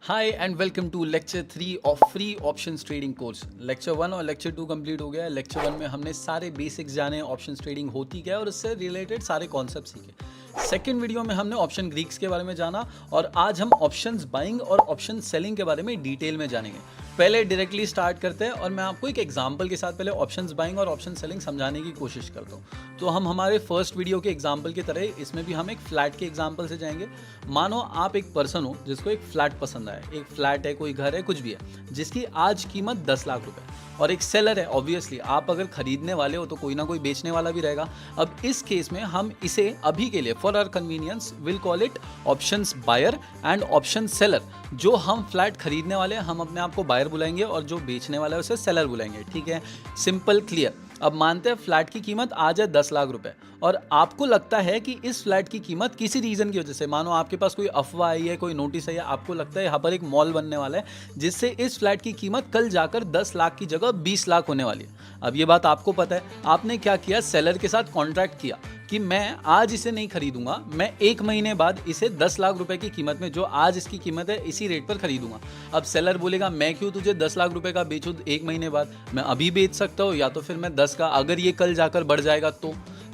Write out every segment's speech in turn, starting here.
Hi and welcome to lecture 3 of free options trading course. Lecture 1 और lecture 2 complete हो गया है। Lecture 1 में हमने सारे बेसिक्स जाने, ऑप्शंस ट्रेडिंग होती क्या है और उससे रिलेटेड सारे कॉन्सेप्ट सीखे। सेकंड वीडियो में हमने ऑप्शन ग्रीक्स के बारे में जाना और आज हम ऑप्शंस बाइंग और ऑप्शन सेलिंग के बारे में डिटेल में जानेंगे। पहले डायरेक्टली स्टार्ट करते हैं और मैं आपको एक एग्जांपल के साथ पहले ऑप्शंस बाइंग और ऑप्शन सेलिंग समझाने की कोशिश करता हूँ। तो हम हमारे फर्स्ट वीडियो के एग्जांपल की तरह इसमें भी हम एक फ्लैट के एग्जांपल से जाएंगे। मानो आप एक पर्सन हो जिसको एक फ्लैट पसंद आया, एक फ्लैट है, कोई घर है, कुछ भी है, जिसकी आज कीमत 10 लाख रुपए और एक सेलर है। ऑब्वियसली आप अगर खरीदने वाले हो तो कोई ना कोई बेचने वाला भी रहेगा। अब इस केस में हम इसे अभी के लिए for our convenience will call it options buyer and option seller. जो हम फ्लैट खरीदने वाले हैं हम अपने आप को बायर बुलाएंगे और जो बेचने वाला है उसे सेलर बुलाएंगे। ठीक है, सिंपल क्लियर। अब मानते हैं फ्लैट की कीमत आज है 10 लाख रुपए और आपको लगता है कि इस फ्लैट की कीमत किसी रीजन की वजह से, मानो आपके पास कोई अफवाह आई है, कोई नोटिस आई है, आपको लगता है यहाँ पर एक मॉल बनने वाला है जिससे इस फ्लैट की कीमत कल जाकर 10 लाख की जगह 20 लाख होने वाली है। अब ये बात आपको पता है, आपने क्या किया, सेलर के साथ कॉन्ट्रैक्ट किया कि मैं आज इसे नहीं खरीदूंगा, मैं 1 महीने बाद इसे 10 लाख रुपए की कीमत में, जो आज इसकी कीमत है, इसी रेट पर खरीदूंगा। अब सेलर बोलेगा मैं क्यों तुझे 10 लाख रुपए का बेचूं 1 महीने बाद, मैं अभी बेच सकता हूँ या तो फिर मैं 10 का, अगर ये कल जाकर बढ़ जाएगा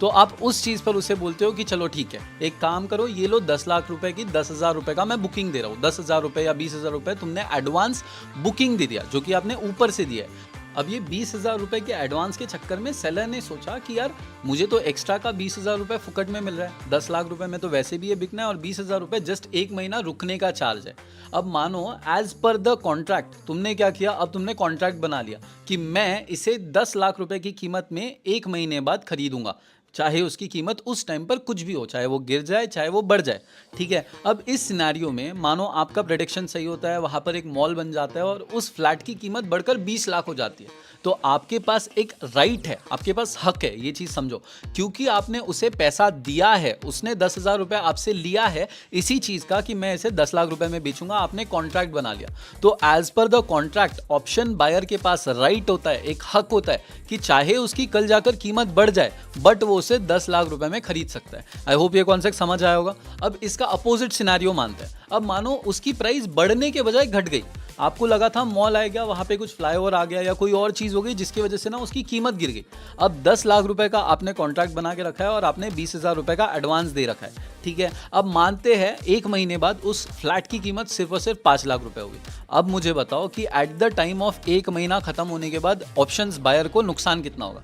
तो आप उस चीज़ पर उसे बोलते हो कि चलो ठीक है, एक काम करो, ये लो 10 लाख रुपए की 10,000 रुपए का मैं बुकिंग दे रहा हूँ। 10,000 रुपए या 20,000 रुपए तुमने एडवांस बुकिंग दे दिया, जो कि आपने ऊपर से दिया है। अब ये 20,000 रुपए के एडवांस के चक्कर में सेलर ने सोचा कि यार मुझे तो एक्स्ट्रा का 20,000 रुपए फुकट में मिल रहा है, 10 लाख रुपए में तो वैसे भी ये बिकना है और 20,000 रुपए जस्ट 1 महीना रुकने का चार्ज है। अब मानो एज पर द कॉन्ट्रैक्ट तुमने क्या किया, अब तुमने कॉन्ट्रैक्ट बना लिया कि मैं इसे 10 लाख रुपए की कीमत में 1 महीने बाद खरीदूंगा, चाहे उसकी कीमत उस टाइम पर कुछ भी हो, चाहे वो गिर जाए चाहे वो बढ़ जाए। ठीक है, अब इस सिनेरियो में मानो आपका प्रेडिक्शन सही होता है, वहां पर एक मॉल बन जाता है और उस फ्लैट की कीमत बढ़कर 20 लाख हो जाती है, तो आपके पास एक राइट है, आपके पास हक है, ये चीज समझो। क्योंकि आपने उसे पैसा दिया है, उसने 10,000 रुपए आपसे लिया है इसी चीज का कि मैं इसे 10 लाख रुपए में बेचूंगा, आपने कॉन्ट्रैक्ट बना लिया। तो as per the contract option buyer के पास राइट होता है, एक हक होता है कि चाहे उसकी कल जाकर कीमत बढ़ जाए बट वो उसे 10 लाख रुपए में खरीद सकता है। आई होप ये कॉन्सेप्ट समझ आया होगा। अब इसका अपोजिट सिनेरियो मानते हैं। अब मानो उसकी प्राइस बढ़ने के बजाय घट गई, आपको लगा था मॉल आएगा, वहां पे कुछ फ्लाईओवर आ गया या कोई और चीज हो गई जिसकी वजह से ना उसकी कीमत गिर गई। अब 10 लाख रुपए का आपने कॉन्ट्रैक्ट बना के रखा है और आपने 20,000 रुपए का एडवांस दे रखा है। ठीक है, अब मानते हैं 1 महीने बाद उस फ्लैट की कीमत सिर्फ और सिर्फ 5 लाख रुपए होगी। अब मुझे बताओ कि एट द टाइम ऑफ 1 महीना खत्म होने के बाद ऑप्शंस बायर को नुकसान कितना होगा।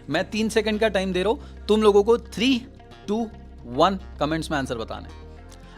मैं 3 सेकंड का टाइम दे रहा हूं, तुम लोगों को 3, 2, 1 कमेंट्स में आंसर बताना है।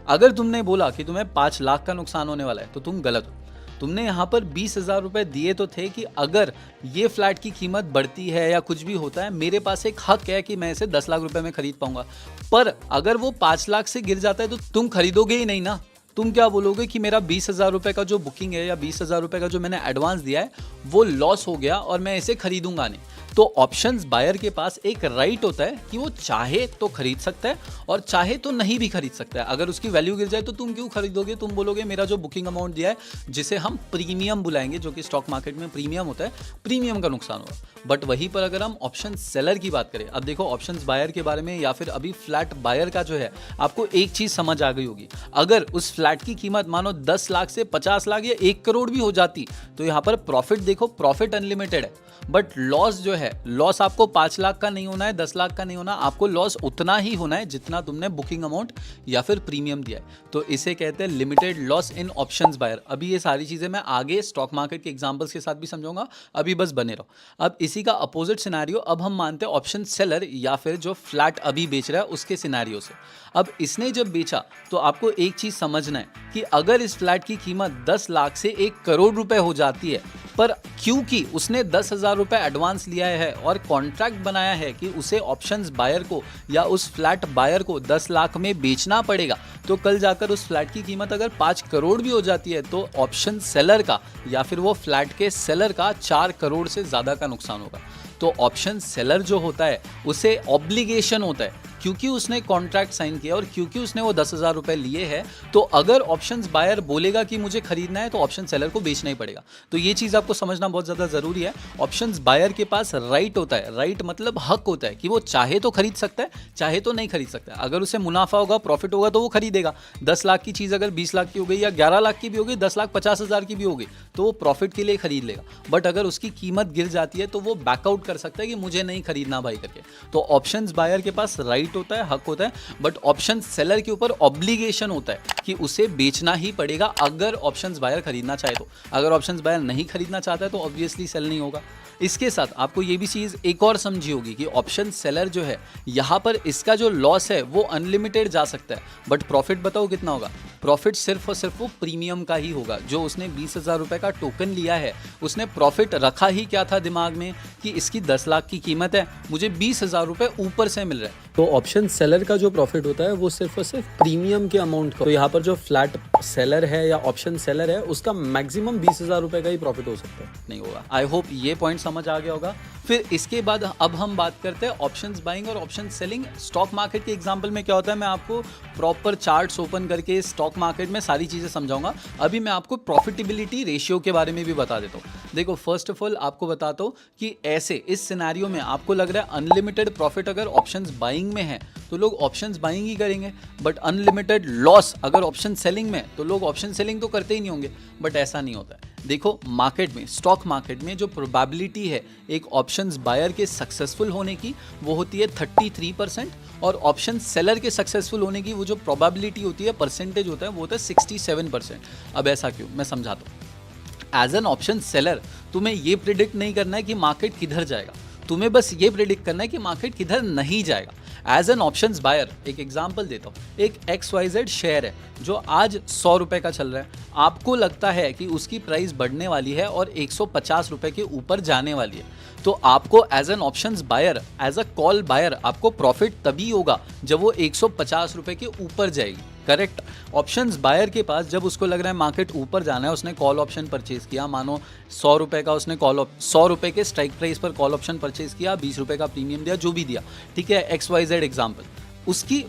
अगर तुमने बोला कि तुम्हें 5 लाख का नुकसान होने वाला है तो तुम गलत हो। तुमने यहाँ पर 20,000 रुपए दिए तो थे कि अगर ये फ्लैट की कीमत बढ़ती है या कुछ भी होता है, मेरे पास एक हक है कि मैं इसे 10 लाख रुपए में खरीद पाऊंगा। पर अगर वो 5 लाख से गिर जाता है तो तुम खरीदोगे ही नहीं ना। तुम क्या बोलोगे कि मेरा 20,000 रुपए का जो बुकिंग है या 20,000 रुपए का जो मैंने एडवांस दिया है वो लॉस हो गया और मैं इसे खरीदूंगा नहीं। तो ऑप्शंस बायर के पास एक राइट होता है कि वो चाहे तो खरीद सकता है और चाहे तो नहीं भी खरीद सकता है। अगर उसकी वैल्यू गिर जाए तो तुम क्यों खरीदोगे, तुम बोलोगे मेरा जो बुकिंग अमाउंट दिया है, जिसे हम प्रीमियम बुलाएंगे, जो कि स्टॉक मार्केट में प्रीमियम होता है, प्रीमियम का नुकसान होगा। बट वहीं पर अगर हम ऑप्शन सेलर की बात करें, अब देखो ऑप्शंस बायर के बारे में या फिर अभी फ्लैट बायर का जो है, आपको एक चीज समझ आ गई होगी। अगर उस फ्लैट की कीमत मानो 10 लाख से 50 लाख या 1 करोड़ भी हो जाती तो यहाँ पर प्रॉफिट देखो, प्रॉफिट अनलिमिटेड है। बट लॉस जो है, लॉस आपको 5 लाख का नहीं होना है, 10 लाख का नहीं होना, आपको लॉस उतना ही होना है जितना तुमने बुकिंग अमाउंट या फिर प्रीमियम दिया है। तो इसे कहते हैं limited loss in options buyer. अभी ये सारी चीजें मैं आगे स्टॉक मार्केट के एग्जांपल्स के साथ भी समझाऊंगा, अभी बस बने रहो। अब इसी का अपोजिट सिनेरियो अब हम मानते हैं ऑप्शन सेलर या फिर जो फ्लैट अभी बेच रहा है उसके सिनेरियो से। अब इसने जब बेचा तो आपको एक चीज समझना है कि अगर इस फ्लैट की कीमत 10 लाख से 1 करोड़ रुपए हो जाती है, पर क्योंकि उसने 10,000 रुपए एडवांस लिया है और कॉन्ट्रैक्ट बनाया है कि उसे ऑप्शंस बायर को या उस फ्लैट बायर को 10 लाख में बेचना पड़ेगा, तो कल जाकर उस फ्लैट की कीमत अगर 5 करोड़ भी हो जाती है तो ऑप्शन सेलर का या फिर वो फ्लैट के सेलर का 4 करोड़ से ज्यादा का नुकसान होगा। तो ऑप्शन सेलर जो होता है उसे ऑब्लिगेशन होता है क्योंकि उसने कॉन्ट्रैक्ट साइन किया और क्योंकि उसने वो 10,000 रुपए लिए हैं, तो अगर ऑप्शंस बायर बोलेगा कि मुझे खरीदना है तो ऑप्शन सेलर को बेचना ही पड़ेगा। तो ये चीज़ आपको समझना बहुत ज़्यादा ज़रूरी है। ऑप्शंस बायर के पास राइट होता है, राइट मतलब हक होता है कि वो चाहे तो खरीद सकता है, चाहे तो नहीं खरीद सकता है। अगर उसे मुनाफा होगा, प्रॉफिट होगा तो वो खरीदेगा। 10 लाख की चीज़ अगर 20 लाख की हो गई या 11 लाख की भी होगी, 10,50,000 की भी होगी, तो वो प्रॉफिट के लिए खरीद लेगा। बट अगर उसकी कीमत गिर जाती है तो वो बैकआउट कर सकता है कि मुझे नहीं खरीदना भाई करके। तो ऑप्शंस बायर के पास राइट होता है, हक होता है, बट ऑप्शन सेलर के ऊपर ऑब्लिगेशन होता है कि उसे बेचना ही पड़ेगा अगर ऑप्शंस बायर खरीदना चाहे तो। अगर ऑप्शंस बायर नहीं खरीदना चाहता है तो ऑब्वियसली सेल नहीं होगा। इसके साथ आपको ये भी चीज़ एक और समझी होगी कि ऑप्शन सेलर जो है यहाँ पर इसका जो लॉस है वो अनलिमिटेड जा सकता है, बट प्रॉफिट बताओ कितना होगा? प्रॉफिट सिर्फ और सिर्फ वो प्रीमियम का ही होगा। जो उसने 20,000 रुपए का टोकन लिया है, उसने प्रॉफिट रखा ही क्या था दिमाग में कि इसकी 10 लाख की कीमत है, मुझे 20,000 रुपए ऊपर से मिल रहा है। तो ऑप्शन सेलर का जो प्रॉफिट होता है वो सिर्फ और सिर्फ प्रीमियम के अमाउंट का। तो यहाँ पर जो फ्लैट सेलर है या ऑप्शन सेलर है उसका मैक्सिमम 20,000 रुपए का ही प्रॉफिट हो सकता है, नहीं होगा। आई होप ये पॉइंट समझ आ गया होगा। फिर इसके बाद अब हम बात करते हैं ऑप्शंस बाइंग और ऑप्शन सेलिंग। स्टॉक मार्केट के एग्जांपल में क्या होता है, मैं आपको प्रॉपर चार्ट्स ओपन करके स्टॉक मार्केट में सारी चीज़ें समझाऊंगा। अभी मैं आपको प्रॉफिटेबिलिटी रेशियो के बारे में भी बता देता हूँ। देखो, फर्स्ट ऑफ ऑल आपको बताता हूँ कि ऐसे इस सिनेरियो में आपको लग रहा है अनलिमिटेड प्रॉफिट अगर ऑप्शंस बाइंग में है तो लोग ऑप्शंस बाइंग ही करेंगे, बट अनलिमिटेड लॉस अगर ऑप्शन सेलिंग में तो लोग ऑप्शन सेलिंग तो करते ही नहीं होंगे। बट ऐसा नहीं होता है। देखो, मार्केट में, स्टॉक मार्केट में जो प्रोबेबिलिटी है एक ऑप्शंस बायर के सक्सेसफुल होने की वो होती है 33%, और ऑप्शन सेलर के सक्सेसफुल होने की वो जो प्रोबेबिलिटी होती है, परसेंटेज होता है, वो होता है 67%। अब ऐसा क्यों, मैं समझाता हूँ। एज एन ऑप्शन सेलर तुम्हें ये प्रिडिक्ट नहीं करना है कि मार्केट किधर जाएगा, तुम्हें बस ये प्रिडिक्ट करना है कि मार्केट किधर नहीं जाएगा। एज एन ऑप्शंस बायर एक एग्जांपल देता हूँ, एक XYZ शेयर है जो आज 100 रुपए का चल रहा है। आपको लगता है कि उसकी प्राइस बढ़ने वाली है और 150 रुपए के ऊपर जाने वाली है, तो आपको as an options buyer, as a call buyer, आपको प्रॉफिट तभी होगा जब वो 150 रुपए के ऊपर जाएगी। करेक्ट। ऑप्शंस बायर के पास जब उसको लग रहा है मार्केट ऊपर जाना है, उसने कॉल ऑप्शन परचेज किया, मानो 100 रुपए का उसने 100 रुपए के स्ट्राइक प्राइस पर कॉल ऑप्शन परचेज किया, 20 रुपए का प्रीमियम दिया, जो भी दिया, ठीक है, XYZ एग्जाम्पल,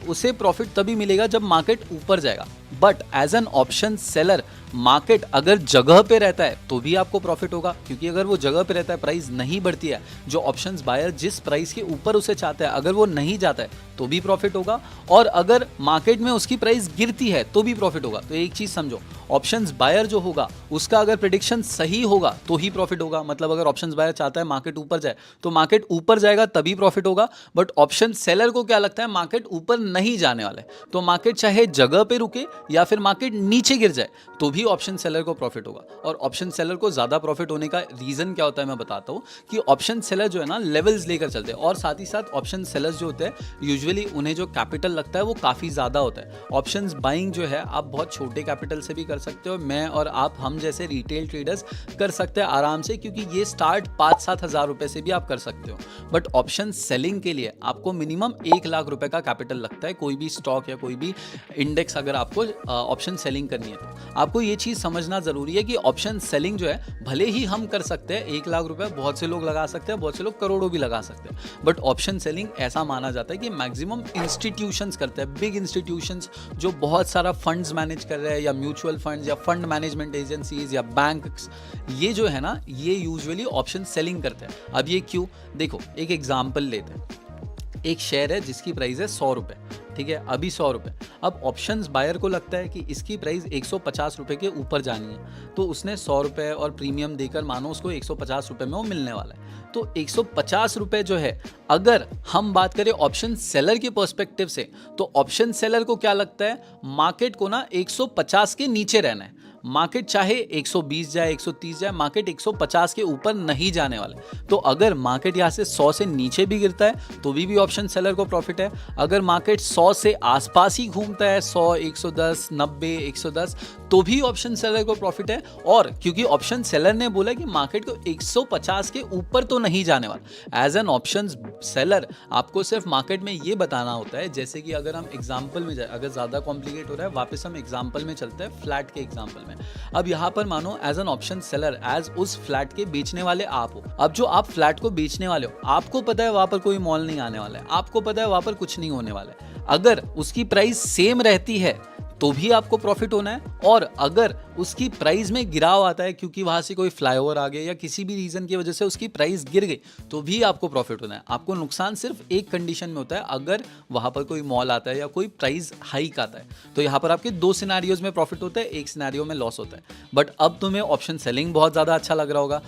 उसे प्रॉफिट तभी मिलेगा जब मार्केट ऊपर जाएगा। But as an option seller, market अगर जगह पे रहता है तो भी आपको प्रॉफिट होगा, क्योंकि अगर वो जगह पे रहता है, प्राइस नहीं बढ़ती है, जो ऑप्शंस बायर जिस प्राइस के ऊपर उसे चाहता है, अगर वो नहीं जाता है तो भी प्रॉफिट होगा, और अगर मार्केट में उसकी प्राइस गिरती है तो भी प्रॉफिट होगा। तो एक चीज समझो, ऑप्शंस बायर जो होगा उसका अगर प्रेडिक्शन सही होगा तो ही प्रॉफिट होगा। मतलब अगर ऑप्शंस बायर चाहता है मार्केट ऊपर जाए तो मार्केट ऊपर जाएगा तभी प्रॉफिट होगा। बट ऑप्शन सेलर को क्या लगता है, मार्केट ऊपर नहीं जाने वाला है, तो मार्केट चाहे जगह पे रुके या फिर मार्केट नीचे गिर जाए तो भी ऑप्शन सेलर को प्रॉफिट होगा। और ऑप्शन सेलर को ज्यादा प्रॉफिट होने का रीजन क्या होता है मैं बताता हूँ, कि ऑप्शन सेलर जो है ना लेवल्स लेकर चलते हैं, और साथ ही साथ ऑप्शन सेलर्स जो होते हैं यूजुअली उन्हें जो कैपिटल लगता है वो काफी ज्यादा होता है। ऑप्शंस बाइंग जो है आप बहुत छोटे कैपिटल से भी कर सकते हो, मैं और आप, हम जैसे रिटेल ट्रेडर्स कर सकते हैं आराम से, क्योंकि ये स्टार्ट 5-7 हज़ार रुपए से भी आप कर सकते हो। बट ऑप्शन सेलिंग के लिए आपको मिनिमम 1 लाख रुपए का कैपिटल लगता है, कोई भी स्टॉक या कोई भी इंडेक्स अगर आपको ऑप्शन सेलिंग करनी है तो। आपको ये चीज समझना जरूरी है कि ऑप्शन सेलिंग जो है भले ही हम कर सकते हैं, 1 लाख रुपए बहुत से लोग लगा सकते हैं, बहुत से लोग करोड़ों भी लगा सकते हैं, बट ऑप्शन सेलिंग ऐसा माना जाता है कि मैक्सिमम इंस्टीट्यूशंस करते हैं, बिग इंस्टीट्यूशंस जो बहुत सारा फंड्स मैनेज कर रहे हैं, या म्यूचुअल फंड्स या फंड मैनेजमेंट एजेंसीज या बैंक्स, ये जो है ना ये यूजुअली ऑप्शन सेलिंग करते हैं। अब ये क्यों, देखो एक एग्जांपल लेते हैं। एक शेयर है जिसकी प्राइस है 100 रुपए, ठीक है, अभी 100 रुपए। अब ऑप्शंस बायर को लगता है कि इसकी प्राइस 150 रुपए के ऊपर जानी है, तो उसने 100 रुपए और प्रीमियम देकर मानो उसको 150 रुपए में वो मिलने वाला है। तो 150 रुपए जो है, अगर हम बात करें ऑप्शन सेलर के पर्सपेक्टिव से, तो ऑप्शन सेलर को क्या लगता है, मार्केट को ना 150 के नीचे रहना है। मार्केट चाहे 120 जाए, 130 जाए, मार्केट 150 के ऊपर नहीं जाने वाला। तो अगर मार्केट यहाँ से 100 से नीचे भी गिरता है तो भी ऑप्शन सेलर को प्रॉफिट है। अगर मार्केट 100 से आसपास ही घूमता है, 100, 110, 90, 110, तो भी ऑप्शन सेलर को प्रॉफिट है। और क्योंकि ऑप्शन सेलर ने बोला कि मार्केट को 150 के ऊपर तो नहीं जाने वाला, एज एन ऑप्शन सेलर आपको सिर्फ मार्केट में ये बताना होता है। जैसे कि अगर हम एग्जाम्पल में जाए, अगर ज़्यादा कॉम्प्लिकेट हो रहा है, वापस हम एग्जाम्पल में चलते हैं, फ्लैट के एग्जाम्पल में। अब यहाँ पर मानो as an option seller, as उस फ्लैट के बेचने वाले आप हो। अब जो आप फ्लैट को बेचने वाले हो, आपको पता है वहां पर कोई मॉल नहीं आने वाला है, आपको पता है वहां पर कुछ नहीं होने वाला है। अगर उसकी प्राइस सेम रहती है तो भी आपको प्रॉफिट होना है, और अगर उसकी प्राइस में गिराव आता है क्योंकि वहां से कोई फ्लाईओवर आ गया या किसी भी रीजन की वजह से उसकी प्राइस गिर गई, तो भी आपको प्रॉफिट होना है। आपको नुकसान सिर्फ एक कंडीशन में होता है, अगर वहां पर कोई मॉल आता है या कोई प्राइस हाइक आता है, तो यहाँ पर आपके 2 सिनेरियोज में प्रॉफिट होता है, एक सिनेरियो में लॉस होता है। बट अब तुम्हें ऑप्शन सेलिंग बहुत ज़्यादा अच्छा लग रहा होगा,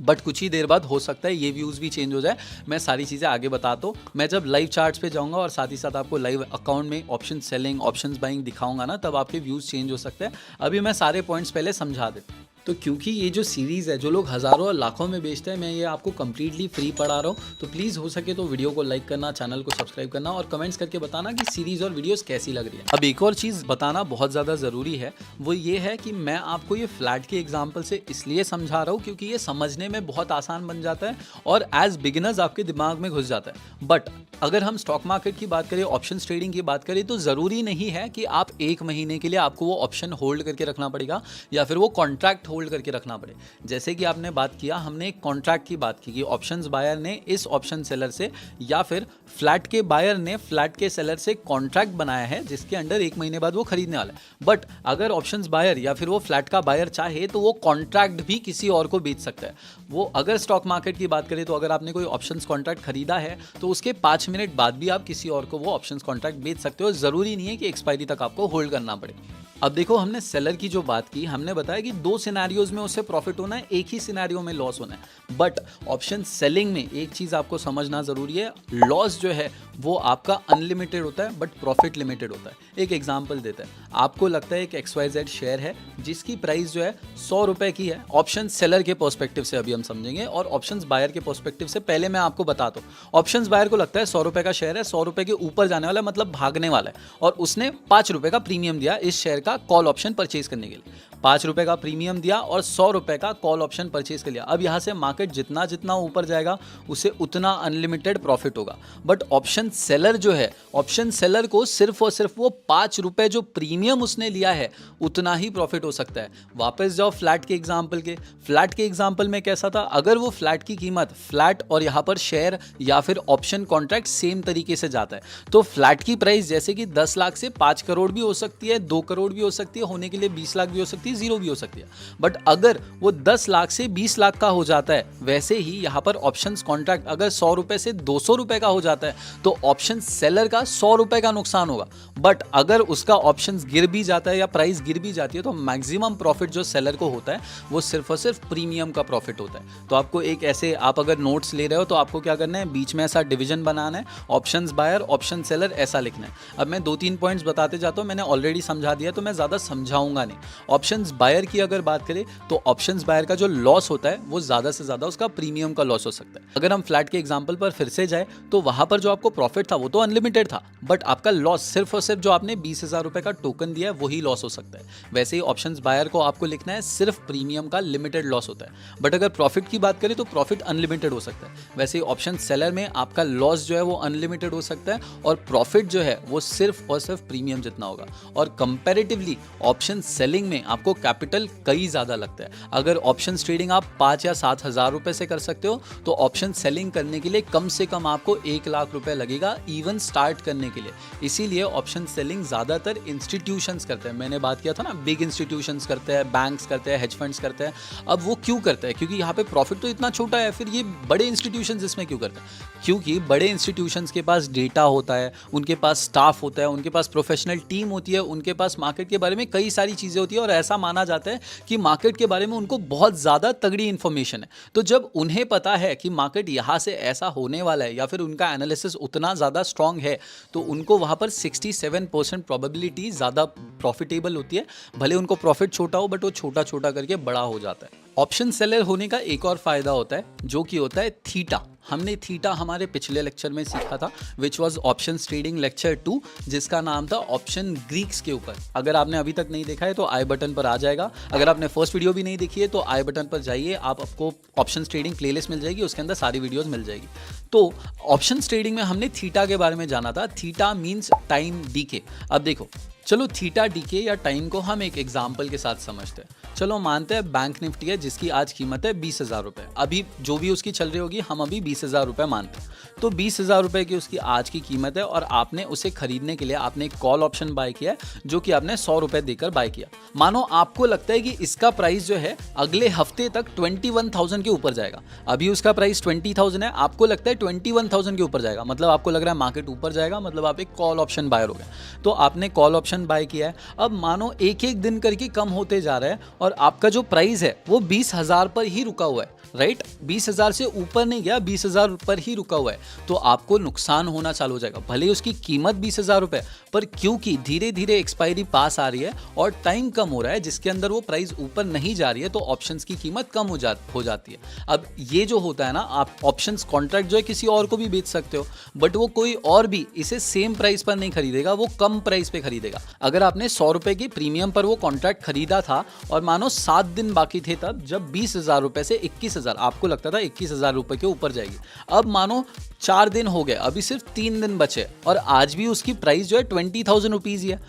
बट कुछ ही देर बाद हो सकता है ये व्यूज़ भी चेंज हो जाए। मैं सारी चीज़ें आगे बताता हूँ, मैं जब लाइव चार्ट्स पे जाऊँगा और साथ ही साथ आपको लाइव अकाउंट में ऑप्शन सेलिंग, ऑप्शंस बाइंग दिखाऊंगा ना, तब आपके व्यूज़ चेंज हो सकते हैं। अभी मैं सारे पॉइंट्स पहले समझा देता हूँ। तो क्योंकि ये जो सीरीज़ है, जो लोग हज़ारों और लाखों में बेचते हैं, मैं ये आपको कम्प्लीटली फ्री पढ़ा रहा हूँ। तो प्लीज़ हो सके तो वीडियो को लाइक करना, चैनल को सब्सक्राइब करना और कमेंट्स करके बताना कि सीरीज़ और वीडियोस कैसी लग रही है। अब एक और चीज़ बताना बहुत ज़्यादा ज़रूरी है, वो ये है कि मैं आपको ये फ्लैट के एग्जाम्पल से इसलिए समझा रहा हूँ क्योंकि ये समझने में बहुत आसान बन जाता है और एज बिगिनर्स आपके दिमाग में घुस जाता है। बट अगर हम स्टॉक मार्केट की बात करें, ऑप्शन ट्रेडिंग की बात करें, तो ज़रूरी नहीं है कि आप 1 महीने के लिए आपको वो ऑप्शन होल्ड करके रखना पड़ेगा या फिर वो कॉन्ट्रैक्ट होल्ड करके रखना पड़ेगा। जैसे कि आपने बात किया, हमने एक कॉन्ट्रैक्ट की बात की कि ऑप्शंस बायर ने इस ऑप्शन सेलर से या फिर फ्लैट के बायर ने फ्लैट के सेलर से कॉन्ट्रैक्ट बनाया है जिसके अंडर 1 महीने बाद वो खरीदने वाला है। बट अगर ऑप्शंस बायर या फिर वो फ्लैट का बायर चाहे तो वो कॉन्ट्रैक्ट भी किसी और को बेच सकता है। वो अगर स्टॉक मार्केट की बात करें तो अगर आपने कोई ऑप्शंस कॉन्ट्रैक्ट खरीदा है तो उसके 5 मिनट बाद भी आप किसी और को वो ऑप्शंस कॉन्ट्रैक्ट बेच सकते हो। जरूरी नहीं है कि एक्सपायरी तक आपको होल्ड करना पड़े। अब देखो, हमने सेलर की जो बात की, हमने बताया कि 2 सिनेरियोज में उससे प्रॉफिट होना है, एक ही सिनेरियो में लॉस होना है। बट ऑप्शन सेलिंग में एक चीज आपको समझना जरूरी है, लॉस जो है वो आपका अनलिमिटेड होता है बट प्रॉफिट लिमिटेड होता है। एक एग्जांपल देता है, आपको लगता है एक XYZ शेयर है जिसकी प्राइस जो है 100 रुपए की है। ऑप्शन सेलर के पर्सपेक्टिव से अभी हम समझेंगे और ऑप्शंस बायर के पर्सपेक्टिव से पहले मैं आपको बताता हूँ। ऑप्शंस बायर को लगता है 100 रुपए का शेयर है, 100 रुपए के ऊपर जाने वाला है, मतलब भागने वाला है, और उसने 5 रुपए का प्रीमियम दिया इस शेयर का कॉल ऑप्शन परचेज करने के लिए। 5 रुपए का प्रीमियम दिया और 100 रुपए का कॉल ऑप्शन परचेज कर लिया। अब यहाँ से मार्केट जितना जितना ऊपर जाएगा उसे उतना अनलिमिटेड प्रॉफिट होगा। बट ऑप्शन सेलर जो है, ऑप्शन सेलर को सिर्फ और सिर्फ वो 5 रुपए जो प्रीमियम उसने लिया है उतना ही प्रॉफिट हो सकता है। वापस जाओ फ्लैट के एग्जाम्पल के, फ्लैट के एग्जाम्पल में कैसा था, अगर वो फ्लैट की कीमत, फ्लैट और यहाँ पर शेयर या फिर ऑप्शन कॉन्ट्रैक्ट सेम तरीके से जाता है, तो फ्लैट की प्राइस जैसे कि 10 लाख से 5 करोड़ भी हो सकती है, 2 करोड़ भी हो सकती है, होने के लिए 20 लाख भी हो सकती है, 0 भी हो सकती है। बट अगर वो 10 लाख से 20 लाख का हो जाता है, वैसे ही यहाँ पर ऑप्शंस कॉन्ट्रैक्ट अगर 100 रुपए से 200 रुपए का हो जाता है तो ऑप्शन सेलर का 100 रुपए का नुकसान होगा। बट अगर उसका ऑप्शंस गिर भी जाता है या प्राइस गिर भी जाती है तो मैक्सिमम प्रॉफिट जो सेलर को होता है वो सिर्फ और सिर्फ प्रीमियम का प्रॉफिट होता है। तो आपको एक ऐसे, आप अगर नोट्स ले रहे हो तो आपको क्या करना है, बीच में ऐसा डिवीजन बनाना है, ऑप्शंस बायर, ऑप्शन सेलर, ऐसा लिखना है। अब मैं 2-3 पॉइंट्स बताते जाता हूँ, मैंने ऑलरेडी समझा दिया तो मैं ज़्यादा समझाऊंगा नहीं। ऑप्शंस बायर की अगर बात करें तो ऑप्शंस बायर का जो लॉस होता है वो ज़्यादा से ज़्यादा उसका प्रीमियम का लॉस हो सकता है। अगर हम फ्लैट के एग्जाम्पल पर फिर से जाए तो वहाँ पर जो आपको प्रॉफिट था वो तो अनलिमिटेड था, बट आपका लॉस सिर्फ और सिर्फ जो आपने 20,000 रुपए का टोकन दिया है वही लॉस हो सकता है। वैसे ही ऑप्शंस बायर को आपको लिखना है सिर्फ प्रीमियम का लिमिटेड लॉस होता है। बट अगर प्रॉफिट की बात करें तो प्रॉफिट अनलिमिटेड हो सकता है। वैसे ही ऑप्शन सेलर में आपका लॉस जो है वो अनलिमिटेड हो सकता है और प्रॉफिट जो है वो सिर्फ और सिर्फ प्रीमियम जितना होगा। और कंपैरेटिवली ऑप्शन सेलिंग में आपको कैपिटल कई ज़्यादा लगता है। अगर ऑप्शन ट्रेडिंग आप 5 या 7 हज़ार रुपए से कर सकते हो तो ऑप्शन सेलिंग करने के लिए कम से कम आपको 1 लाख रुपए लगेगा इवन स्टार्ट करने के लिए। इसीलिए ऑप्शन सेलिंग ज़्यादातर इंस्टीट्यूशंस करते हैं। मैंने बात किया था ना, बिग इंस्टीट्यूशंस करते हैं, बैंक्स करते हैं, हेज फंड्स करते हैं। अब वो क्यों करते हैं? क्योंकि यहाँ पे प्रॉफिट तो इतना छोटा है, फिर ये बड़े इंस्टीट्यूशंस इसमें क्यों करते हैं? क्योंकि बड़े इंस्टीट्यूशंस के पास डेटा होता है, उनके पास स्टाफ होता है, उनके पास प्रोफेशनल टीम होती है, उनके पास मार्केट के बारे में कई सारी चीज़ें होती है और ऐसा माना जाता है कि मार्केट के बारे में उनको बहुत ज़्यादा तगड़ी इन्फॉर्मेशन है। तो जब उन्हें पता है कि मार्केट यहाँ से ऐसा होने वाला है या फिर उनका एनालिसिस उतना ज़्यादा स्ट्रॉन्ग है तो उनको वहाँ पर 67% प्रोबेबिलिटी ज़्यादा प्रॉफिटेबल होती है। भले उनको प्रॉफिट छोटा हो बट वो छोटा छोटा करके बड़ा हो जाता है। ऑप्शन सेलर होने का एक और फायदा होता है जो कि होता है थीटा। हमने थीटा हमारे पिछले लेक्चर में सीखा था which was option trading lecture 2, जिसका नाम था ऑप्शन ग्रीक्स के ऊपर। अगर आपने अभी तक नहीं देखा है तो आई बटन पर आ जाएगा। अगर आपने फर्स्ट वीडियो भी नहीं देखी है तो आई बटन पर जाइए, आपको ऑप्शन ट्रेडिंग प्लेलिस्ट मिल जाएगी, उसके अंदर सारी वीडियोस मिल जाएगी। तो ऑप्शन ट्रेडिंग में हमने थीटा के बारे में जाना था। Theta means time DK. अब देखो, चलो थीटा डीके या टाइम को हम एक एग्जाम्पल के साथ समझते हैं। चलो मानते हैं बैंक निफ्टी है जिसकी आज कीमत है 20,000 रुपये। अभी जो भी उसकी चल रही होगी हम अभी 20,000 रुपये मानते हैं। तो 20,000 रुपये की उसकी आज की कीमत है और आपने उसे खरीदने के लिए आपने एक कॉल ऑप्शन बाय किया है जो कि आपने 100 रुपये देकर बाय किया। मानो आपको लगता है कि इसका प्राइस जो है अगले हफ्ते तक 21,000 के ऊपर जाएगा। अभी उसका प्राइस 20,000 है, आपको लगता है 21,000 के ऊपर जाएगा, मतलब आपको लग रहा है मार्केट ऊपर जाएगा, मतलब आप एक कॉल ऑप्शन बायर हो गए। तो आपने कॉल ऑप्शन बाय किया है। अब मानो एक एक दिन करके कम होते जा रहा है और आपका जो प्राइस है वो 20,000 पर ही रुका हुआ है, राइट? 20,000 से ऊपर नहीं गया, 20,000 पर ही रुका हुआ है। तो आपको नुकसान होना चालू हो जाएगा। भले ही उसकी कीमत 20,000 रुपये, पर क्योंकि धीरे धीरे एक्सपायरी पास आ रही है और टाइम कम हो रहा है जिसके अंदर वो प्राइस ऊपर नहीं जा रही है, तो ऑप्शंस की कीमत कम हो जाती है। अब ये जो होता है ना, आप ऑप्शंस कॉन्ट्रैक्ट जो है किसी और को भी बेच सकते हो, बट वो कोई और भी इसे सेम प्राइस पर नहीं खरीदेगा, वो कम प्राइस पे खरीदेगा। अगर आपने 100 रुपये की प्रीमियम पर वो कॉन्ट्रैक्ट खरीदा था और मानो 7 दिन बाकी थे, तब जब 20,000 रुपये से 21,000, आपको लगता था 21,000 रुपये के ऊपर जाएगी। अब मानो 4 दिन हो गए, अभी सिर्फ 3 दिन बचे और आज भी उसकी प्राइस जो है 20,000 रुपीज़ ही है।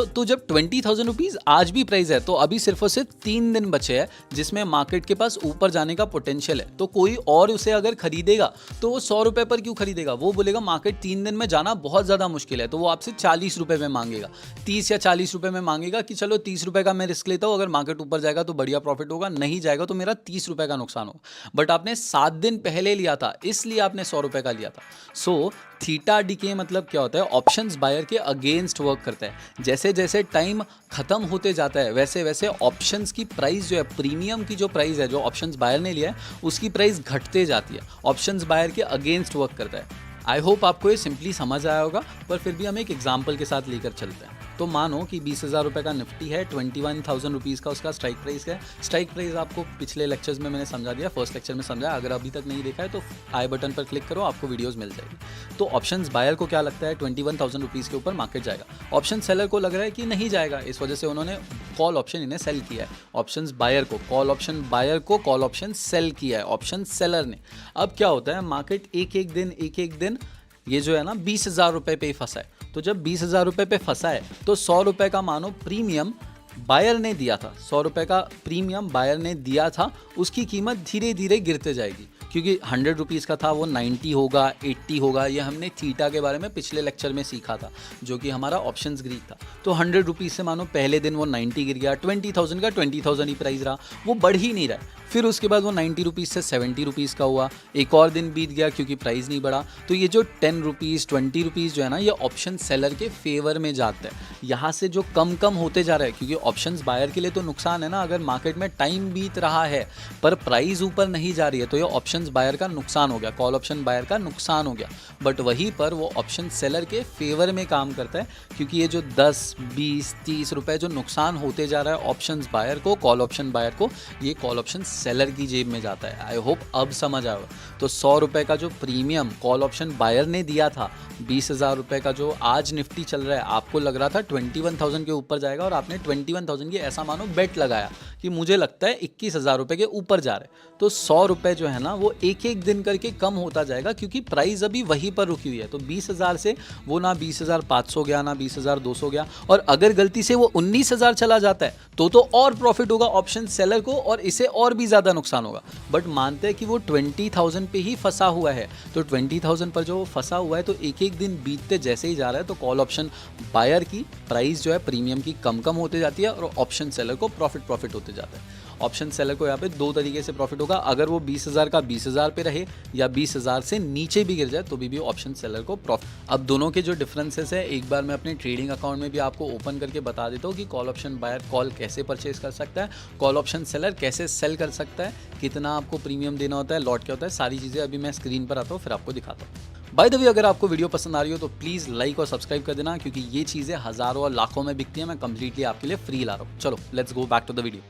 तो जब 20,000 रुपीज़ आज भी प्राइस है, तो अभी सिर्फ और सिर्फ 3 दिन बचे हैं जिसमें मार्केट के पास ऊपर जाने का पोटेंशियल है। तो कोई और उसे अगर खरीदेगा तो वो 100 रुपये पर क्यों खरीदेगा? वो बोलेगा मार्केट 3 दिन में जाना बहुत ज़्यादा मुश्किल है, तो वो आपसे 40 रुपये में मांगेगा, 30 या 40 रुपये में मांगेगा कि चलो 30 रुपये का मैं रिस्क लेता हूँ, अगर मार्केट ऊपर जाएगा तो बढ़िया प्रॉफिट होगा, नहीं जाएगा तो मेरा 30 रुपये का नुकसान होगा। बट आपने 7 दिन पहले लिया था, इसलिए आपने 100 रुपये का लिया था। सो थीटा डीके मतलब क्या होता है? ऑप्शंस बायर के अगेंस्ट वर्क करता है। जैसे जैसे टाइम खत्म होते जाता है वैसे वैसे ऑप्शंस की प्राइस जो है, प्रीमियम की जो प्राइस है जो ऑप्शंस बायर ने लिया है, उसकी प्राइस घटते जाती है। ऑप्शंस बायर के अगेंस्ट वर्क करता है। आई होप आपको ये सिंपली समझ आया होगा, पर फिर भी हम एक एग्जाम्पल के साथ लेकर चलते हैं। तो मानो कि 20,000 रुपये का निफ्टी है, 21,000 रुपीज़ का उसका स्ट्राइक प्राइस है। स्ट्राइक प्राइस आपको पिछले लेक्चर्स में मैंने समझा दिया, फर्स्ट लेक्चर में समझा। अगर अभी तक नहीं देखा है तो आई बटन पर क्लिक करो, आपको वीडियोस मिल जाएगी। तो ऑप्शंस बायर को क्या लगता है? 21,000 रुपीज़ के ऊपर मार्केट जाएगा। ऑप्शन सेलर को लग रहा है कि नहीं जाएगा, इस वजह से उन्होंने कॉल ऑप्शन इन्हें सेल किया है। ऑप्शंस बायर को कॉल ऑप्शन सेल किया है ऑप्शन सेलर ने। अब क्या होता है, मार्केट एक एक दिन ये जो है ना 20,000 रुपये पे ही फंसा है। तो जब 20,000 रुपये पे फंसा है तो 100 रुपये का मानो प्रीमियम बायर ने दिया था, 100 रुपये का प्रीमियम बायर ने दिया था, उसकी कीमत धीरे धीरे गिरते जाएगी, क्योंकि 100 रुपीज़ का था वो 90 होगा, 80 होगा। ये हमने थीटा के बारे में पिछले लेक्चर में सीखा था जो कि हमारा ऑप्शंस ग्रीक था। तो 100 रुपीज़ से मानो पहले दिन वो 90 गिर गया, 20,000 का 20,000 ही प्राइस रहा, वो बढ़ ही नहीं रहा है। फिर उसके बाद वो 90 रुपीज़ से 70 रुपीज़ का हुआ, एक और दिन बीत गया क्योंकि प्राइस नहीं बढ़ा। तो ये जो 10 रुपीज़ 20 रुपीज़ जो है ना, ये ऑप्शन सेलर के फेवर में जाता है। यहाँ से जो कम होते जा रहा है, क्योंकि ऑप्शंस बायर के लिए तो नुकसान है ना, अगर मार्केट में टाइम बीत रहा है पर प्राइस ऊपर नहीं जा रही है तो ये ऑप्शंस बायर का नुकसान हो गया, कॉल ऑप्शन बायर का नुकसान हो गया। बट वहीं पर वो ऑप्शन सेलर के फेवर में काम करता है, क्योंकि ये जो 10, 20, 30 रुपए जो नुकसान होते जा रहा है ऑप्शंस बायर को, कॉल ऑप्शन बायर को, ये कॉल ऑप्शन सेलर की जेब में जाता है। आई होप अब समझ आया। तो 100 रुपये का जो प्रीमियम कॉल ऑप्शन बायर ने दिया था, 20,000 रुपये का जो आज निफ्टी चल रहा है, आपको लग रहा था 21,000 के ऊपर जाएगा और आपने 21,000 की ऐसा मानो बेट लगाया कि मुझे लगता है 21,000 रुपये के ऊपर जा रहे हैं। तो 100 रुपये जो है ना वो एक एक दिन करके कम होता जाएगा, क्योंकि प्राइस अभी वहीं पर रुकी हुई है। तो 20,000 से वो ना 20,500 गया, ना 20,200 गया, और अगर गलती से वो 19,000 चला जाता है तो और प्रॉफिट होगा ऑप्शन सेलर को और इसे और भी ज़्यादा नुकसान होगा। बट मानते हैं कि वो 20,000 पे ही फंसा हुआ है, तो 20,000 पर जो वो फंसा हुआ है, तो एक एक दिन बीतते जैसे ही जा रहा है तो कॉल ऑप्शन बायर की प्राइस जो है प्रीमियम की कम होते जाती है और ऑप्शन सेलर को प्रॉफिट होते जाता है। ऑप्शन सेलर को यहाँ पे 2 तरीके से प्रॉफिट होगा, अगर वो 20,000 का 20,000 पे रहे या 20,000 से नीचे भी गिर जाए तो भी ऑप्शन सेलर को प्रॉफिट। अब दोनों के जो डिफरेंसेस है एक बार मैं अपने ट्रेडिंग अकाउंट में भी आपको ओपन करके बता देता हूँ कि कॉल ऑप्शन बायर कॉल कैसे परचेज कर सकता है, कॉल ऑप्शन सेलर कैसे सेल कर सकता है, कितना आपको प्रीमियम देना होता है, लॉट क्या होता है, सारी चीज़ें अभी मैं स्क्रीन पर आता हूँ फिर आपको दिखाता हूँ। बाय द वे, अगर आपको वीडियो पसंद आ रही हो तो प्लीज़ लाइक और सब्सक्राइब कर देना, क्योंकि ये चीज़ें हज़ारों और लाखों में बिकती हैं, मैं कंप्लीटली आपके लिए फ्री ला रहा हूँ। चलो let's go back to the video.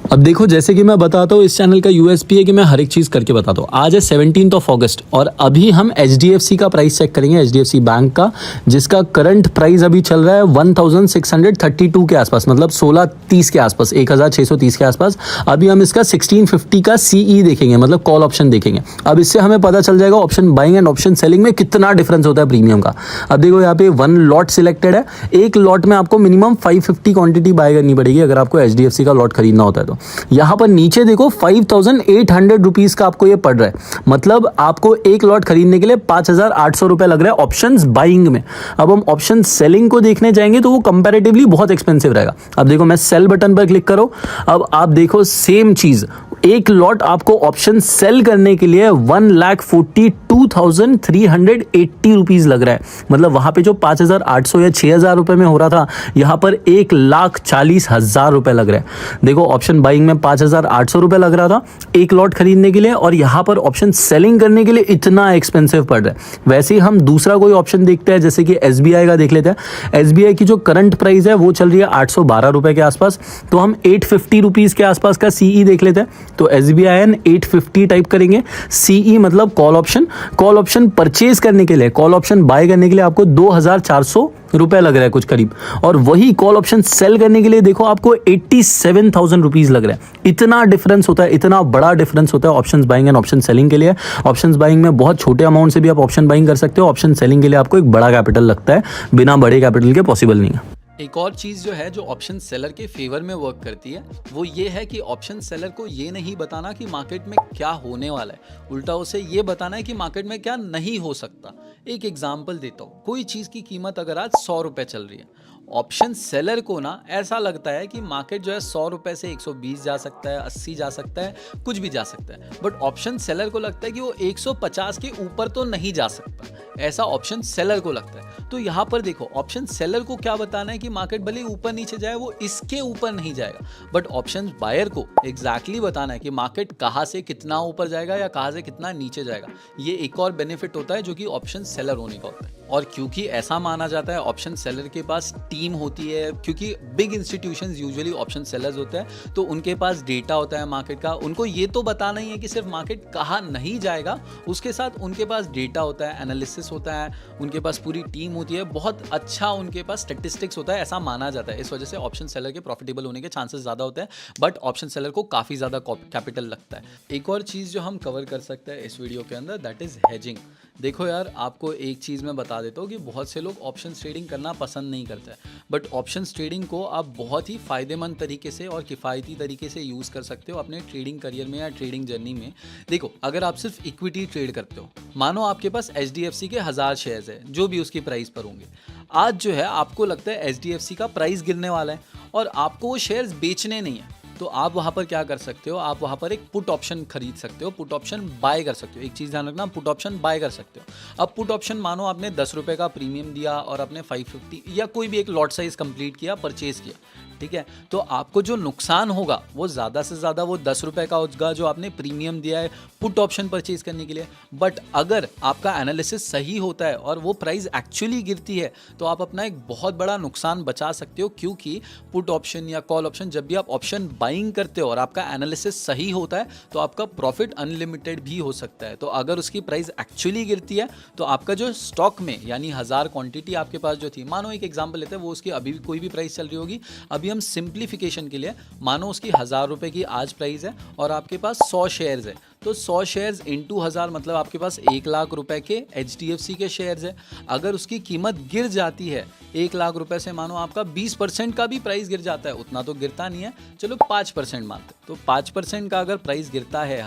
अब देखो, जैसे कि मैं बताता हूँ, इस चैनल का यूएसपी है कि मैं हर एक चीज़ करके बताता हूँ। आज है 17 अगस्त और अभी हम एचडीएफसी का प्राइस चेक करेंगे, एचडीएफसी बैंक का, जिसका करंट प्राइस अभी चल रहा है 1632 के आसपास, मतलब 1630 के आसपास, 1630 के आसपास। अभी हम इसका 1650 का सीई देखेंगे, मतलब कॉल ऑप्शन देखेंगे। अब इससे हमें पता चल जाएगा option buying and option selling में कितना डिफरेंस होता है प्रीमियम का। अब देखो, यहाँ पे 1 लॉट सिलेक्टेड है। एक लॉट में आपको मिनिमम 550 क्वांटिटी बाय करनी पड़ेगी अगर आपको एचडीएफसी का लॉट खरीदना होता है तो। यहाँ पर नीचे देखो 5800 रुपीज का आपको ये पड़ रहा है, मतलब आपको एक लॉट खरीदने के लिए 5800 रुपए लग रहा है ऑप्शंस बाइंग में। अब हम ऑप्शन सेलिंग को देखने जाएंगे तो वो कंपैरेटिवली बहुत एक्सपेंसिव रहेगा। अब देखो, मैं सेल बटन पर क्लिक करो। अब आप देखो सेम चीज, एक लॉट आपको ऑप्शन सेल करने के लिए 1,42,380 रुपीज लग रहा है, मतलब वहां पे जो 5,800 या 6,000 रुपए में हो रहा था, यहाँ पर 1,40,000 रुपए लग रहा है। देखो, ऑप्शन बाइंग में 5,800 रुपए लग रहा था एक लॉट खरीदने के लिए, और यहाँ पर ऑप्शन सेलिंग करने के लिए इतना एक्सपेंसिव पड़ रहा है। वैसे ही हम दूसरा कोई ऑप्शन देखते हैं, जैसे कि एसबीआई का देख लेते हैं। एसबीआई की जो करंट प्राइस है वो चल रही है 812 रुपए के आसपास, तो हम 850 रुपीज के आसपास का सीई देख लेते हैं। तो SBIN 850 टाइप करेंगे। सीई मतलब call option. Call option purchase करने के लिए, कॉल ऑप्शन बाय करने के लिए आपको 2,400 रुपए लग रहा है कुछ करीब, और वही कॉल ऑप्शन सेल करने के लिए देखो आपको 87,000 रुपीज लग रहा है। इतना डिफरेंस होता है, इतना बड़ा डिफरेंस होता है option buying and option selling के लिए। ऑप्शन बाइंग में बहुत छोटे अमाउंट से भी आप ऑप्शन बाइंग कर सकते हो, ऑप्शन सेलिंग के लिए आपको एक बड़ा कैपिटल लगता है, बिना बड़े कैपिटल के पॉसिबल नहीं है। एक और चीज़ जो है जो ऑप्शन सेलर के फेवर में वर्क करती है वो ये है कि ऑप्शन सेलर को ये नहीं बताना कि मार्केट में क्या होने वाला है, उल्टा उसे ये बताना है कि मार्केट में क्या नहीं हो सकता। एक एग्जांपल देता हूँ, कोई चीज़ की कीमत अगर आज 100 रुपये चल रही है, ऑप्शन सेलर को ना ऐसा लगता है कि मार्केट जो है 100 रुपये से 120 जा सकता है, 80 जा सकता है, कुछ भी जा सकता है, बट ऑप्शन सेलर को लगता है कि वो 150 के ऊपर तो नहीं जा सकता, ऐसा ऑप्शन सेलर को लगता है। तो यहाँ पर देखो, ऑप्शन सेलर को क्या बताना है कि मार्केट भले ऊपर नीचे जाए वो इसके ऊपर नहीं जाएगा, बट ऑप्शन बायर को एग्जैक्टली बताना है कि मार्केट कहाँ से कितना ऊपर जाएगा या कहाँ से कितना नीचे जाएगा। ये एक और बेनिफिट होता है जो कि ऑप्शन सेलर होने का होता है। और क्योंकि ऐसा माना जाता है ऑप्शन सेलर के पास टीम होती है, क्योंकि big institutions usually option sellers होते हैं, तो उनके पास डेटा होता है मार्केट का। उनको ये तो बताना ही है कि सिर्फ मार्केट कहाँ नहीं जाएगा, उसके साथ उनके पास डेटा होता है, एनालिसिस होता है, उनके पास पूरी टीम होती है, बहुत अच्छा उनके पास स्टैटिस्टिक्स होता है, ऐसा माना जाता है। इस वजह से ऑप्शन सेलर के प्रॉफिटेबल होने के चांसेस ज़्यादा होते हैं, बट ऑप्शन सेलर को काफ़ी ज़्यादा कैपिटल लगता है। एक और चीज़ जो हम कवर कर सकते हैं इस वीडियो के अंदर, दैट इज़ हेजिंग। देखो यार, आपको एक चीज़ मैं बता देता हूँ कि बहुत से लोग ऑप्शन ट्रेडिंग करना पसंद नहीं करते हैं, बट ऑप्शन ट्रेडिंग को आप बहुत ही फ़ायदेमंद तरीके से और किफ़ायती तरीके से यूज़ कर सकते हो अपने ट्रेडिंग करियर में या ट्रेडिंग जर्नी में। देखो, अगर आप सिर्फ इक्विटी ट्रेड करते हो, मानो आपके पास HDFC के 1000 शेयर्स है, जो भी उसकी प्राइस पर होंगे, आज जो है आपको लगता है HDFC का प्राइस गिरने वाला है और आपको वो शेयर्स बेचने नहीं है, तो आप वहाँ पर क्या कर सकते हो, आप वहाँ पर एक पुट ऑप्शन खरीद सकते हो, पुट ऑप्शन बाय कर सकते हो। एक चीज़ ध्यान रखना, पुट ऑप्शन बाय कर सकते हो। अब पुट ऑप्शन मानो आपने 10 रुपये का प्रीमियम दिया और आपने 550 या कोई भी एक लॉट साइज कंप्लीट किया, परचेज किया, ठीक है, तो आपको जो नुकसान होगा वो ज़्यादा से ज़्यादा वो 10 रुपये का होगा जो आपने प्रीमियम दिया है पुट ऑप्शन परचेज करने के लिए। बट अगर आपका एनालिसिस सही होता है और वो प्राइस एक्चुअली गिरती है तो आप अपना एक बहुत बड़ा नुकसान बचा सकते हो, क्योंकि पुट ऑप्शन या कॉल ऑप्शन जब भी आप ऑप्शन बाइंग करते हो और आपका एनालिसिस सही होता है तो आपका प्रॉफिट अनलिमिटेड भी हो सकता है। तो अगर उसकी प्राइस एक्चुअली गिरती है तो आपका जो स्टॉक में यानी 1000 क्वांटिटी आपके पास जो थी, मानो एक एग्जांपल लेते हैं, वो उसकी अभी भी कोई भी प्राइस चल रही होगी, अभी हम सिंप्लीफिकेशन के लिए मानो उसकी 1000 रुपए की आज प्राइस है और आपके पास 100 शेयर्स है, तो 100 शेयर्स इंटू 1000 मतलब आपके पास 1 लाख रुपए के HDFC के शेयर्स है। अगर उसकी कीमत गिर जाती है 1 लाख रुपए से, मानो आपका 20% का भी प्राइस गिर जाता है, उतना तो गिरता नहीं है, चलो 5% मानते, तो 5% का अगर प्राइस गिरता है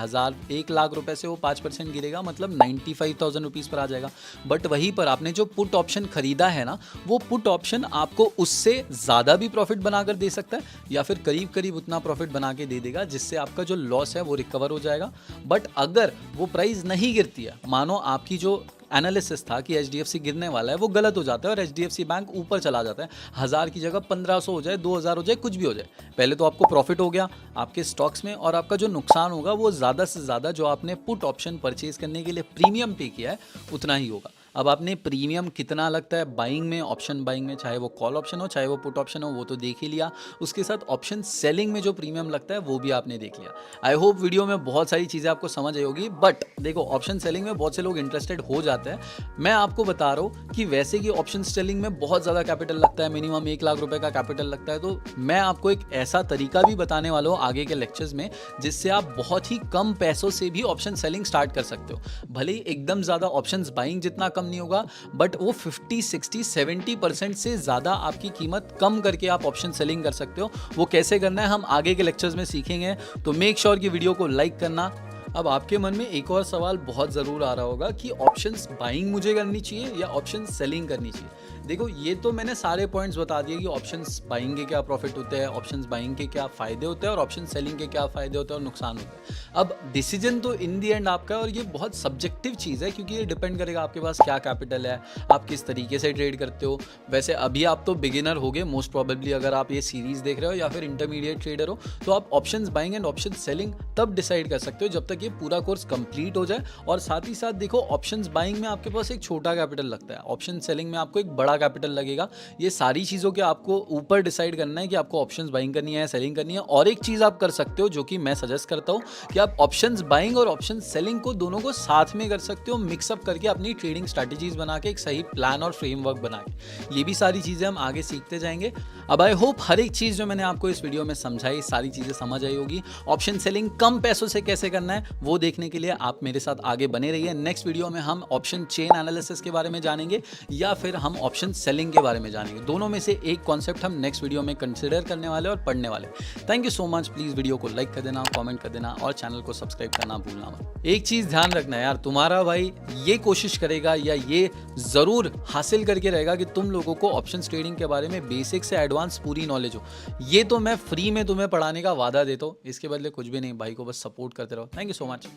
1 लाख रुपए से, वो 5% गिरेगा मतलब 95,000 रुपीज़ पर आ जाएगा। बट वहीं पर आपने जो पुट ऑप्शन खरीदा है ना, वो पुट ऑप्शन आपको उससे ज़्यादा भी प्रॉफिट बनाकर दे सकता है या फिर करीब करीब उतना प्रॉफिट बना के दे देगा जिससे आपका जो लॉस है वो रिकवर हो जाएगा। बट अगर वो प्राइस नहीं गिरती है, मानो आपकी जो एनालिसिस था कि HDFC गिरने वाला है वो गलत हो जाता है और HDFC बैंक ऊपर चला जाता है, 1000 की जगह 1500 हो जाए, 2000 हो जाए, कुछ भी हो जाए, पहले तो आपको प्रॉफिट हो गया आपके स्टॉक्स में और आपका जो नुकसान होगा वो ज़्यादा से ज़्यादा जो आपने पुट ऑप्शन परचेज करने के लिए प्रीमियम पे किया है उतना ही होगा। अब आपने प्रीमियम कितना लगता है बाइंग में, ऑप्शन बाइंग में, चाहे वो कॉल ऑप्शन हो चाहे वो पुट ऑप्शन हो, वो तो देख ही लिया। उसके साथ ऑप्शन सेलिंग में जो प्रीमियम लगता है वो भी आपने देख लिया। आई होप वीडियो में बहुत सारी चीज़ें आपको समझ आई होगी। बट देखो, ऑप्शन सेलिंग में बहुत से लोग इंटरेस्टेड हो जाते हैं। मैं आपको बता रहा हूँ कि वैसे कि ऑप्शन सेलिंग में बहुत ज़्यादा कैपिटल लगता है, मिनिमम 1 लाख रुपए का कैपिटल लगता है। तो मैं आपको एक ऐसा तरीका भी बताने वाला हूँ आगे के लेक्चर्स में, जिससे आप बहुत ही कम पैसों से भी ऑप्शन सेलिंग स्टार्ट कर सकते हो। भले ही एकदम ज़्यादा ऑप्शंस बाइंग जितना कम नहीं होगा, बट वो 50, 60, 70% से ज़्यादा आपकी कीमत कम करके आप ऑप्शन सेलिंग कर सकते हो। वो कैसे करना है हम आगे के लेक्चर्स में सीखेंगे। तो मेक श्योर कि वीडियो को लाइक करना। अब आपके मन में एक और सवाल बहुत ज़रूर आ रहा होगा कि ऑप्शंस बाइंग मुझे करनी चाहिए या ऑप्शन सेलिंग करनी चाहिए। देखो, ये तो मैंने सारे पॉइंट्स बता दिए कि ऑप्शंस बाइंग के क्या प्रॉफिट होते हैं, ऑप्शंस बाइंग के क्या फ़ायदे होते हैं और ऑप्शन सेलिंग के क्या फ़ायदे होते हैं और नुकसान होते हैं। अब डिसीजन तो इन दी एंड आपका है, और ये बहुत सब्जेक्टिव चीज़ है क्योंकि ये डिपेंड करेगा आपके पास क्या कैपिटल है, आप किस तरीके से ट्रेड करते हो। वैसे अभी आप तो बिगिनर होगे मोस्ट प्रॉबेबली, अगर आप ये सीरीज़ देख रहे हो, या फिर इंटरमीडिएट ट्रेडर हो, तो आप options buying and option selling तब डिसाइड कर सकते हो जब तक ये पूरा कोर्स कंप्लीट हो जाए। और साथ ही साथ देखो, ऑप्शंस बाइंग में आपके पास एक छोटा कैपिटल लगता है, ऑप्शन सेलिंग में आपको एक बड़ा कैपिटल लगेगा। ये सारी चीज़ों के आपको ऊपर डिसाइड करना है कि आपको ऑप्शंस बाइंग करनी है, सेलिंग करनी है। और एक चीज़ आप कर सकते हो जो कि मैं सजेस्ट करता हूँ कि आप ऑप्शंस बाइंग और ऑप्शन सेलिंग को दोनों को साथ में कर सकते हो, मिक्सअप करके अपनी ट्रेडिंग स्ट्रैटेजीज बना के, एक सही प्लान और फ्रेमवर्क बना के। ये भी सारी चीज़ें हम आगे सीखते जाएंगे। अब आई होप हर एक चीज़ जो मैंने आपको इस वीडियो में समझाई, सारी चीज़ें समझ आई होगी। ऑप्शन सेलिंग कम पैसों से कैसे करना है वो देखने के लिए आप मेरे साथ आगे बने रहिए। नेक्स्ट वीडियो में हम ऑप्शन चेन एनालिसिस के बारे में जानेंगे, या फिर हम ऑप्शन सेलिंग के बारे में जानेंगे। दोनों में से एक कॉन्सेप्ट हम नेक्स्ट वीडियो में कंसिडर करने वाले और पढ़ने वाले। Thank you so much. Please video को लाइक कर देना, कमेंट कर देना और चैनल को सब्सक्राइब करना भूलना मत। एक चीज़ ध्यान रखना यार, तुम्हारा भाई ये कोशिश करेगा या ये ज़रूर हासिल करके रहेगा कि तुम लोगों को ऑप्शन ट्रेडिंग के बारे में बेसिक से एडवांस पूरी नॉलेज हो। ये तो मैं फ्री में तुम्हें पढ़ाने का वादा देता हूँ, इसके बदले कुछ भी नहीं, भाई को बस सपोर्ट करते रहो। Thank you so much.